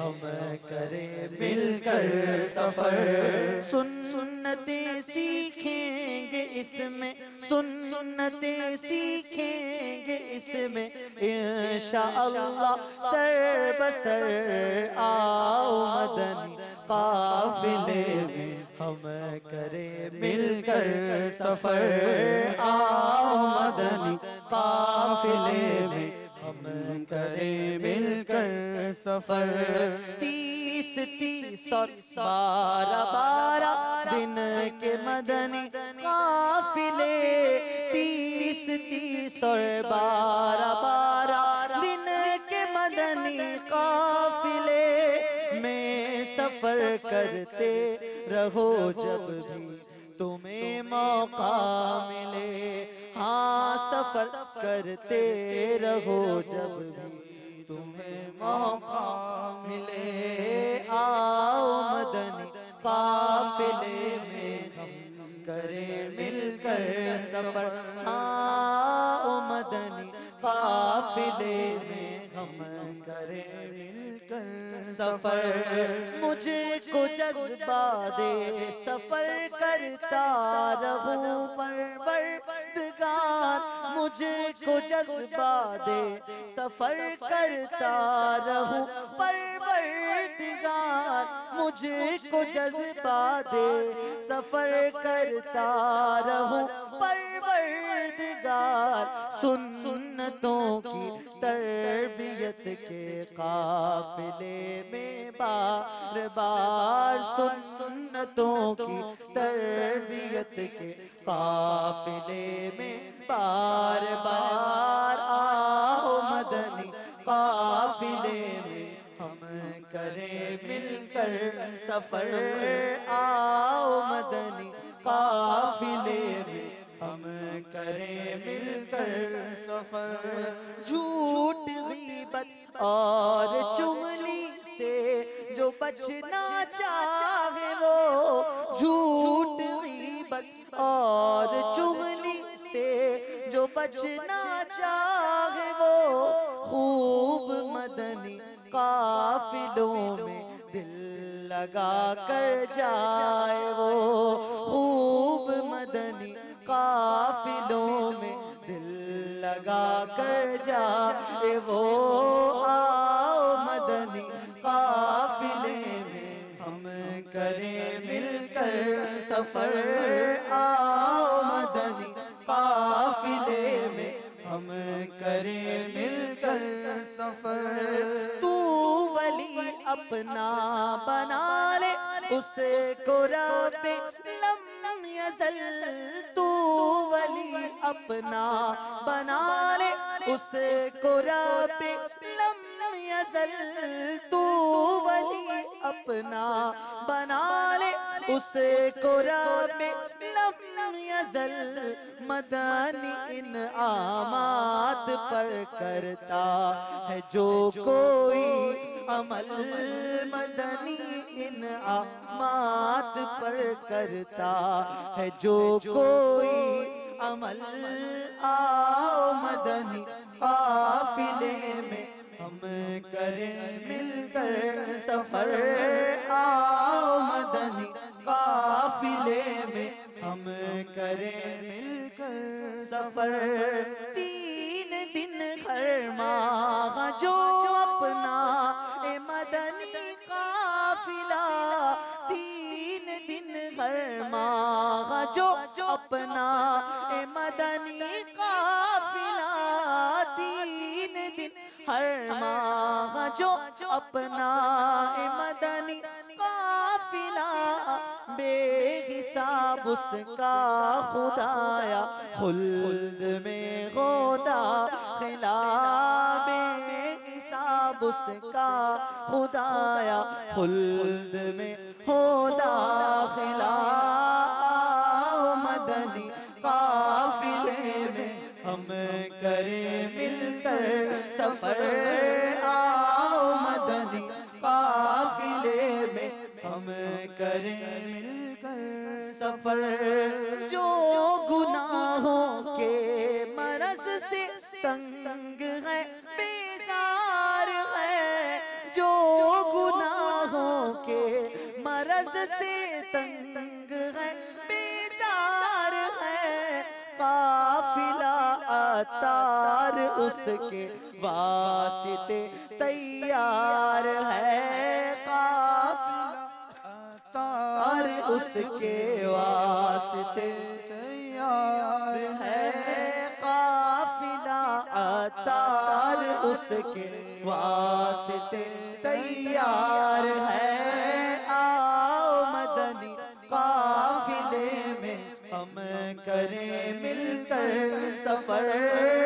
हम करें मिलकर सफर। सुन्नतें सीखेंगे इसमें, सुन्नतें सीखेंगे इसमें, इंशाअल्लाह सर बसर आओ मदनी काफिले में हम करें मिलकर सफर। आओ मदनी काफिले में हम करें मिलकर सफर। 30-30 और 12-12 दिन के मदनी काफिले, 30-30 और 12-12 दिन के मदनी काफिले में सफर करते रहो जब भी तुम्हें मौका मिले। हाँ सफर करते रहो जब भी तुम्हें मौका मिले। आओ मदनी काफिले में हम करें मिलकर सफर। आओ मदनी काफिले में हम करें मिलकर सफर। मुझे को जज्बा दे सफर करता रहूं परवरदिगार, मुझे को जज्बा दे सफर करता रहूं परवरदिगार, मुझे को जज्बा दे सफर करता रहूं परवरदिगार। सुन्नतों की तरबियत के काफिले में बार बार, सुन्नतों की तरबियत के काफिले में बार बार। आओ मदनी काफिले में हम करें मिलकर सफर। आओ मदनी काफिले में हम करें मिलकर सफर। झूठ गीबत और चुगली से जो बचना चाहे वो, झूठ गीबत और चुगली से जो बचना चाहे वो, खूब मदनी काफिलों में दिल लगा कर जाए वो, खूब मदनी काफिलों में दिल लगा कर जाए वो। आओ मदनी काफिले में हम करें मिलकर सफर। आओ मदनी काफिले में हम करें मिलकर सफर। तू वली अपना बना ले उसे को रब्बे लम यज़ल, तू वली अपना बना ले उसे को रब्बे लम यज़ल, तू वली अपना बना ले उसे को रब्बे लम यज़ल। मदनी इन आमात पर करता है जो कोई अमल, मदनी इन आमात पर करता है जो कोई अमल। आओ मदनी काफिले में हम करें मिलकर सफर। आओ मदनी काफिले में हम करें मिलकर सफर। 3 दिन हर माह जो अपना ए मदनी काफिला, 3 दिन हर माह जो अपना ए मदनी काफिला, 3 दिन हर माह जो अपना ए मदनी काफिला। बेहिसाब उसका खुदाया खुल्द में गोदा खिला, बेहिसाब उसका खुदाया खुल्द में होदा खिला। आओ मदनी काफिले में हम करें मिलकर सफर। आओ मदनी काफिले में हम करें मिलकर सफर। जो गुनाहों के मरज से तंग है बेजार है, जो गुनाह से तंग है, बेजार है, काफिला अतार उसके वास्ते तैयार है, काफिला अतार उसके वास्ते तैयार है, काफिला अतार उसके वास्ते तैयार है। आओ मदनी काफिले में हम करें मिलकर सफर।